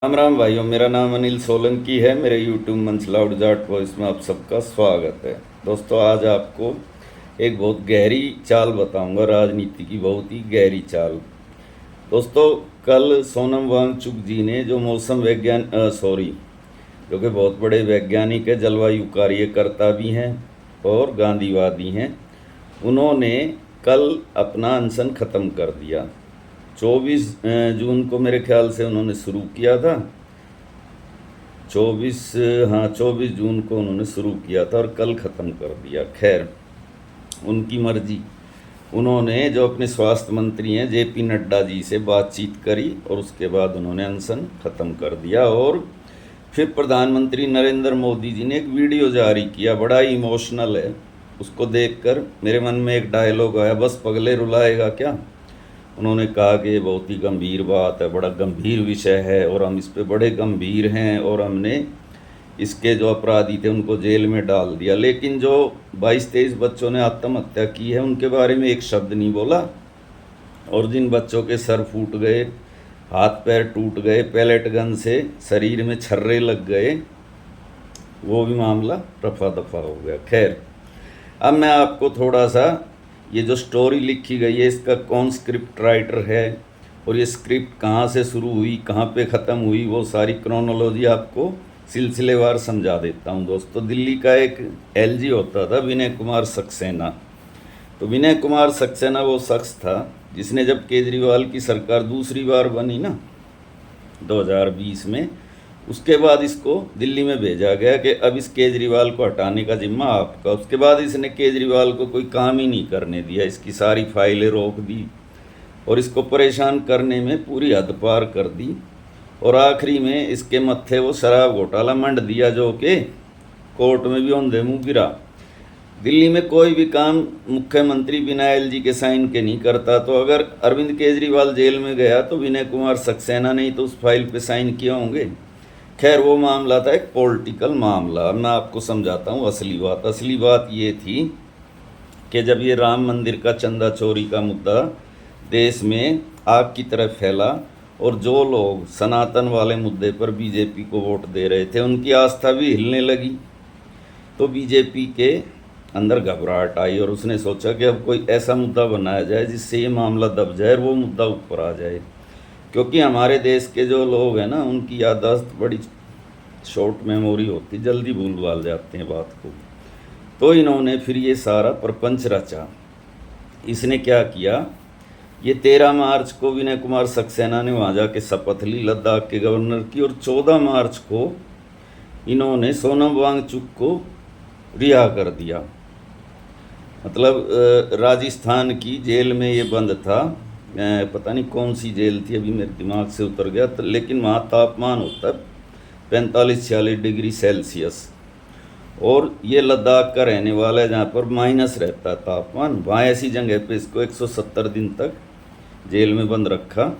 राम राम भाइयों, मेरा नाम अनिल सोलंकी है। मेरे यूट्यूब मंच लाउड जाट वॉइस में आप सबका स्वागत है। दोस्तों, आज आपको एक बहुत गहरी चाल बताऊंगा, राजनीति की बहुत ही गहरी चाल। दोस्तों, कल सोनम वांगचुक जी ने, जो मौसम विज्ञान जो कि बहुत बड़े वैज्ञानिक है, जलवायु कार्यकर्ता भी हैं और गांधीवादी हैं, उन्होंने कल अपना अनशन ख़त्म कर दिया। 24 जून को मेरे ख्याल से उन्होंने शुरू किया था। 24 जून को उन्होंने शुरू किया था और कल ख़त्म कर दिया। खैर, उनकी मर्जी। उन्होंने जो अपने स्वास्थ्य मंत्री हैं जेपी नड्डा जी से बातचीत करी और उसके बाद उन्होंने अनशन ख़त्म कर दिया। और फिर प्रधानमंत्री नरेंद्र मोदी जी ने एक वीडियो जारी किया, बड़ा इमोशनल है। उसको देखकर मेरे मन में एक डायलॉग आया, बस पगले रुलाएगा क्या। उन्होंने कहा कि ये बहुत ही गंभीर बात है, बड़ा गंभीर विषय है और हम इस पे बड़े गंभीर हैं और हमने इसके जो अपराधी थे उनको जेल में डाल दिया। लेकिन जो 22-23 बच्चों ने आत्महत्या की है उनके बारे में एक शब्द नहीं बोला। और जिन बच्चों के सर फूट गए, हाथ पैर टूट गए, पैलेट गन से शरीर में छर्रे लग गए, वो भी मामला रफा दफा हो गया। खैर, अब मैं आपको थोड़ा सा ये जो स्टोरी लिखी गई है इसका कौन स्क्रिप्ट राइटर है और ये स्क्रिप्ट कहाँ से शुरू हुई, कहाँ पे ख़त्म हुई, वो सारी क्रोनोलॉजी आपको सिलसिलेवार समझा देता हूँ। दोस्तों, दिल्ली का एक एलजी होता था विनय कुमार सक्सेना। तो विनय कुमार सक्सेना वो शख्स था जिसने, जब केजरीवाल की सरकार दूसरी बार बनी ना 2020 में, उसके बाद इसको दिल्ली में भेजा गया कि अब इस केजरीवाल को हटाने का जिम्मा आपका। उसके बाद इसने केजरीवाल को कोई काम ही नहीं करने दिया, इसकी सारी फाइलें रोक दी और इसको परेशान करने में पूरी हद पार कर दी। और आखिरी में इसके मत्थे वो शराब घोटाला मंड दिया, जो कि कोर्ट में भी औंधे मुँह गिरा। दिल्ली में कोई भी काम मुख्यमंत्री बिना एलजी के साइन के नहीं करता। तो अगर अरविंद केजरीवाल जेल में गया तो विनय कुमार सक्सेना ने ही तो उस फाइल पे साइन किए होंगे। खैर, वो मामला था एक पॉलिटिकल मामला। मैं आपको समझाता हूँ असली बात। असली बात ये थी कि जब ये राम मंदिर का चंदा चोरी का मुद्दा देश में आग की तरह फैला और जो लोग सनातन वाले मुद्दे पर बीजेपी को वोट दे रहे थे उनकी आस्था भी हिलने लगी, तो बीजेपी के अंदर घबराहट आई और उसने सोचा कि अब कोई ऐसा मुद्दा बनाया जाए जिससे ये मामला दब जाए और वो मुद्दा ऊपर आ जाए। क्योंकि हमारे देश के जो लोग हैं ना, उनकी याददाश्त बड़ी शॉर्ट मेमोरी होती, जल्दी भूल भाल जाते हैं बात को। तो इन्होंने फिर ये सारा प्रपंच रचा। इसने क्या किया, ये 13 मार्च को विनय कुमार सक्सेना ने वहाँ जाके शपथ ली लद्दाख के गवर्नर की, और 14 मार्च को इन्होंने सोनम वांगचुक को रिहा कर दिया। मतलब राजस्थान की जेल में ये बंद था। पता नहीं कौन सी जेल थी, अभी मेरे दिमाग से उतर गया। तो लेकिन वहाँ तापमान होता है 45-46 डिग्री सेल्सियस, और ये लद्दाख का रहने वाला है जहाँ पर माइनस रहता है तापमान। वहाँ ऐसी जगह पे इसको 170 दिन तक जेल में बंद रखा।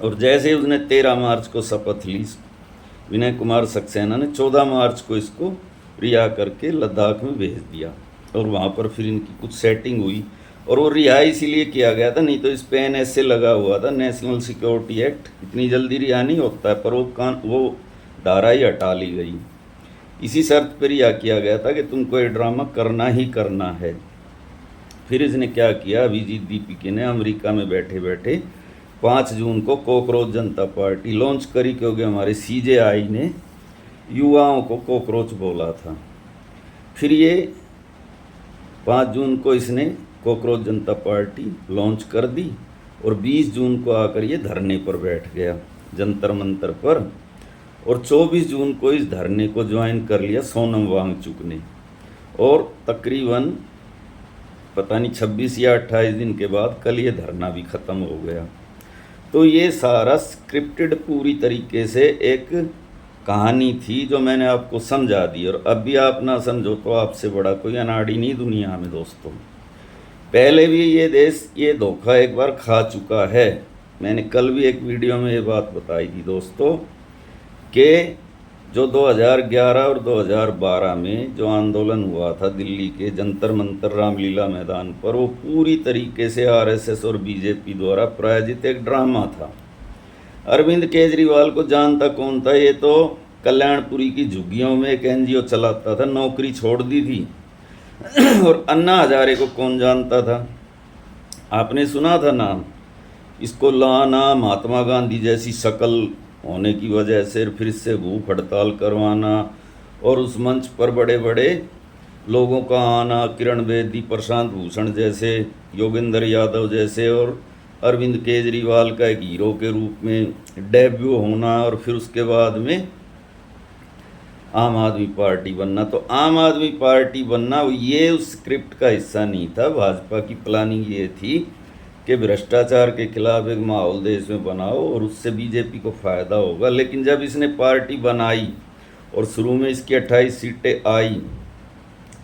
और जैसे ही उसने 13 मार्च को शपथ ली विनय कुमार सक्सेना ने, 14 मार्च को इसको रिहा करके लद्दाख में भेज दिया। और वहाँ पर फिर इनकी कुछ सेटिंग हुई और वो रिहा इसीलिए किया गया था, नहीं तो इस पे NSA लगा हुआ था, नेशनल सिक्योरिटी एक्ट। इतनी जल्दी रिहा नहीं होता है, पर वो धारा ही हटा ली गई। इसी शर्त पर रिहा किया गया था कि तुमको ये ड्रामा करना ही करना है। फिर इसने क्या किया, अभिजीत दीपिके ने अमेरिका में बैठे बैठे 5 जून को कॉकरोच जनता पार्टी लॉन्च करी, क्योंकि हमारे CJI ने युवाओं को कॉकरोच बोला था। फिर ये 5 जून को इसने कॉकरोच जनता पार्टी लॉन्च कर दी और 20 जून को आकर ये धरने पर बैठ गया जंतर मंतर पर। और 24 जून को इस धरने को ज्वाइन कर लिया सोनम वांगचुक ने। और तकरीबन पता नहीं 26 या 28 दिन के बाद कल ये धरना भी ख़त्म हो गया। तो ये सारा स्क्रिप्टेड पूरी तरीके से एक कहानी थी जो मैंने आपको समझा दी। और अब भी आप ना समझो तो आपसे बड़ा कोई अनाड़ी नहीं दुनिया में। दोस्तों, पहले भी ये देश ये धोखा एक बार खा चुका है। मैंने कल भी एक वीडियो में ये बात बताई थी दोस्तों, कि जो 2011 और 2012 में जो आंदोलन हुआ था दिल्ली के जंतर मंतर रामलीला मैदान पर, वो पूरी तरीके से RSS और बीजेपी द्वारा प्रायोजित एक ड्रामा था। अरविंद केजरीवाल को जानता कौन था? ये तो कल्याणपुरी की झुग्गियों में एक एनजीओ चलाता था, नौकरी छोड़ दी थी। और अन्ना हजारे को कौन जानता था? आपने सुना था नाम? इसको लाना, महात्मा गांधी जैसी शक्ल होने की वजह से फिर से भूख हड़ताल करवाना और उस मंच पर बड़े बड़े लोगों का आना, किरण बेदी, प्रशांत भूषण जैसे, योगेंद्र यादव जैसे, और अरविंद केजरीवाल का एक हीरो के रूप में डेब्यू होना, और फिर उसके बाद में आम आदमी पार्टी बनना। तो आम आदमी पार्टी बनना ये उस स्क्रिप्ट का हिस्सा नहीं था। भाजपा की प्लानिंग ये थी कि भ्रष्टाचार के खिलाफ एक माहौल देश में बनाओ और उससे बीजेपी को फ़ायदा होगा। लेकिन जब इसने पार्टी बनाई और शुरू में इसकी 28 सीटें आई,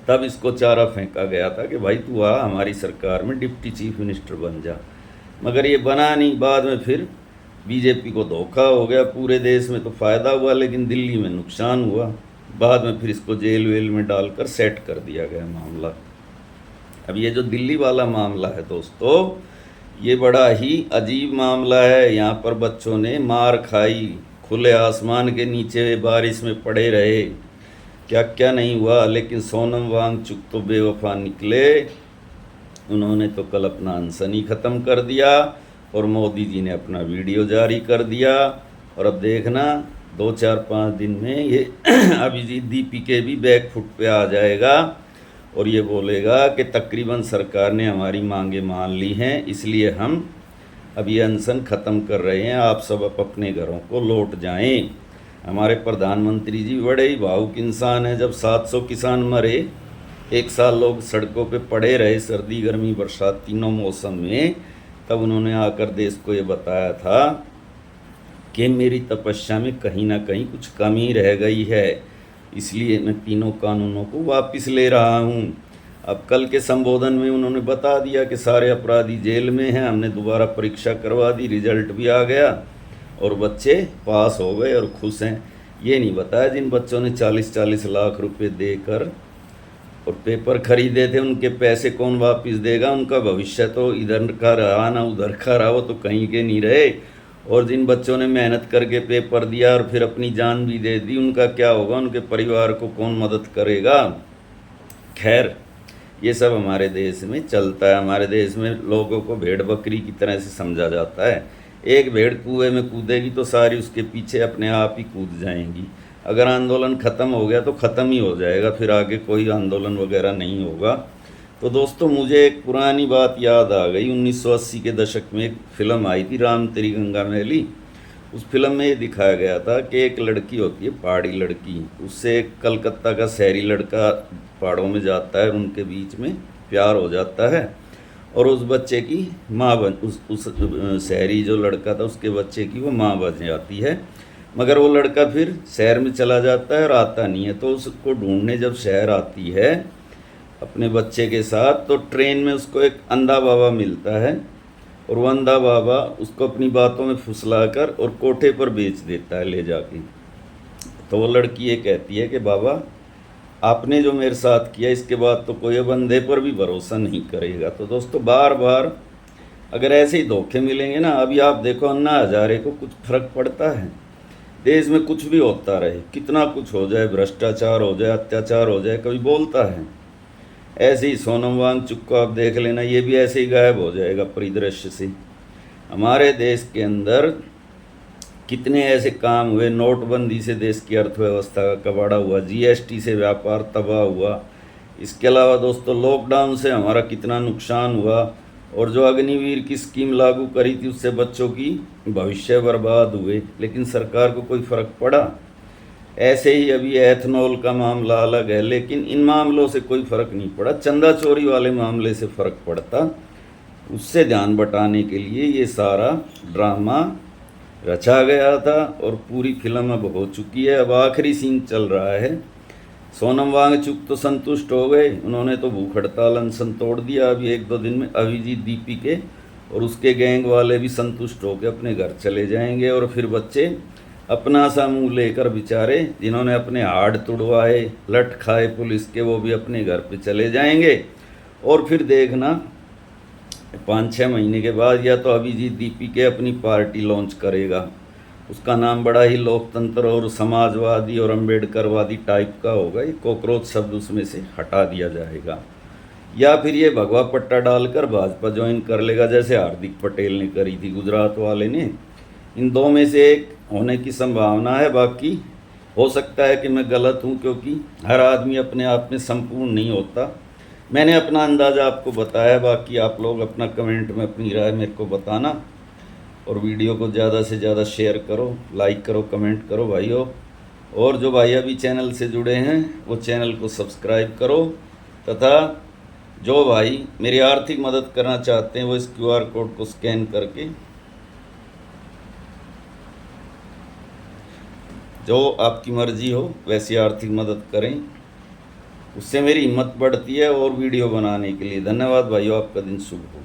तब इसको चारा फेंका गया था कि भाई तू आ हमारी सरकार में डिप्टी चीफ मिनिस्टर बन जा। मगर ये बना नहीं। बाद में फिर बीजेपी को धोखा हो गया। पूरे देश में तो फ़ायदा हुआ लेकिन दिल्ली में नुकसान हुआ। बाद में फिर इसको जेल वेल में डालकर सेट कर दिया गया मामला। अब ये जो दिल्ली वाला मामला है दोस्तों, ये बड़ा ही अजीब मामला है। यहाँ पर बच्चों ने मार खाई, खुले आसमान के नीचे बारिश में पड़े रहे, क्या क्या नहीं हुआ। लेकिन सोनम वांगचुक तो बेवफा निकले। उन्होंने तो कल अपना अनशन ही ख़त्म कर दिया और मोदी जी ने अपना वीडियो जारी कर दिया। और अब देखना 2-4-5 दिन में ये अभिजीत दीपिके भी बैकफुट पे आ जाएगा और ये बोलेगा कि तकरीबन सरकार ने हमारी मांगे मान ली हैं, इसलिए हम अब ये अनशन ख़त्म कर रहे हैं, आप सब अपने घरों को लौट जाएं। हमारे प्रधानमंत्री जी बड़े ही भावुक इंसान हैं। जब 700 किसान मरे, 1 साल लोग सड़कों पे पड़े रहे, सर्दी गर्मी बरसात तीनों मौसम में, तब उन्होंने आकर देश को ये बताया था कि मेरी तपस्या में कहीं ना कहीं कुछ कमी रह गई है, इसलिए मैं तीनों कानूनों को वापस ले रहा हूँ। अब कल के संबोधन में उन्होंने बता दिया कि सारे अपराधी जेल में हैं, हमने दोबारा परीक्षा करवा दी, रिजल्ट भी आ गया और बच्चे पास हो गए और खुश हैं। ये नहीं बताया जिन बच्चों ने 40-40 लाख रुपए देकर और पेपर खरीदे थे, उनके पैसे कौन वापस देगा? उनका भविष्य तो इधर का रहा ना उधर का रहा, वो तो कहीं के नहीं रहे। और जिन बच्चों ने मेहनत करके पेपर दिया और फिर अपनी जान भी दे दी, उनका क्या होगा? उनके परिवार को कौन मदद करेगा? खैर, ये सब हमारे देश में चलता है। हमारे देश में लोगों को भेड़ बकरी की तरह से समझा जाता है। एक भेड़ कुएं में कूदेगी तो सारी उसके पीछे अपने आप ही कूद जाएंगी। अगर आंदोलन ख़त्म हो गया तो ख़त्म ही हो जाएगा, फिर आगे कोई आंदोलन वगैरह नहीं होगा। तो दोस्तों, मुझे एक पुरानी बात याद आ गई। 1980 के दशक में एक फ़िल्म आई थी, राम तेरी गंगा मैली। उस फिल्म में ये दिखाया गया था कि एक लड़की होती है, पहाड़ी लड़की, उससे एक कलकत्ता का शहरी लड़का पहाड़ों में जाता है, उनके बीच में प्यार हो जाता है और उस बच्चे की माँ बन उस शहरी जो लड़का था उसके बच्चे की वो माँ बन जाती है। मगर वो लड़का फिर शहर में चला जाता है और आता नहीं है। तो उसको ढूंढने जब शहर आती है अपने बच्चे के साथ, तो ट्रेन में उसको एक अंधा बाबा मिलता है और वो अंधा बाबा उसको अपनी बातों में फुसलाकर और कोठे पर बेच देता है ले जाके। तो वो लड़की ये कहती है कि बाबा, आपने जो मेरे साथ किया इसके बाद तो कोई अब अंधे पर भी भरोसा नहीं करेगा। तो दोस्तों, बार बार अगर ऐसे ही धोखे मिलेंगे ना, अभी आप देखो अन्ना हजारे को कुछ फर्क पड़ता है? देश में कुछ भी होता रहे, कितना कुछ हो जाए, भ्रष्टाचार हो जाए, अत्याचार हो जाए, कभी बोलता है? ऐसे ही सोनम वांगचुक को आप देख लेना, ये भी ऐसे ही गायब हो जाएगा परिदृश्य से। हमारे देश के अंदर कितने ऐसे काम हुए, नोटबंदी से देश की अर्थव्यवस्था का कबाड़ा हुआ, जीएसटी से व्यापार तबाह हुआ। इसके अलावा दोस्तों, लॉकडाउन से हमारा कितना नुकसान हुआ और जो अग्निवीर की स्कीम लागू करी थी उससे बच्चों की भविष्य बर्बाद हुए, लेकिन सरकार को कोई फ़र्क पड़ा? ऐसे ही अभी एथनॉल का मामला अलग है, लेकिन इन मामलों से कोई फ़र्क नहीं पड़ा। चंदा चोरी वाले मामले से फ़र्क पड़ता, उससे ध्यान बटाने के लिए ये सारा ड्रामा रचा गया था और पूरी फिल्म अब हो चुकी है। अब आखिरी सीन चल रहा है। सोनम वांगचुक तो संतुष्ट हो गए, उन्होंने तो भूख हड़ताल अनशन तोड़ दिया। अभी 1-2 दिन में अभिजीत दीपिके और उसके गैंग वाले भी संतुष्ट होकर अपने घर चले जाएंगे और फिर बच्चे अपना सा मुँह लेकर बेचारे जिन्होंने अपने हाड़ तुड़वाए, लट खाए पुलिस के, वो भी अपने घर पे चले जाएंगे। और फिर देखना 5-6 महीने के बाद या तो अभिजीत दीपिके अपनी पार्टी लॉन्च करेगा उसका नाम बड़ा ही लोकतंत्र और समाजवादी और अम्बेडकरवादी टाइप का होगा। ये कॉकरोच शब्द उसमें से हटा दिया जाएगा, या फिर ये भगवा पट्टा डालकर भाजपा ज्वाइन कर लेगा, जैसे हार्दिक पटेल ने करी थी, गुजरात वाले ने। इन दो में से एक होने की संभावना है। बाकी हो सकता है कि मैं गलत हूँ, क्योंकि हर आदमी अपने आप में संपूर्ण नहीं होता। मैंने अपना अंदाज़ा आपको बताया, बाकी आप लोग अपना कमेंट में अपनी राय मेरे को बताना, और वीडियो को ज़्यादा से ज़्यादा शेयर करो, लाइक करो, कमेंट करो भाइयों। और जो भाई अभी चैनल से जुड़े हैं वो चैनल को सब्सक्राइब करो, तथा जो भाई मेरी आर्थिक मदद करना चाहते हैं वो इस QR कोड को स्कैन करके जो आपकी मर्जी हो वैसी आर्थिक मदद करें, उससे मेरी हिम्मत बढ़ती है और वीडियो बनाने के लिए। धन्यवाद भाइयों, आपका दिन शुभ हो।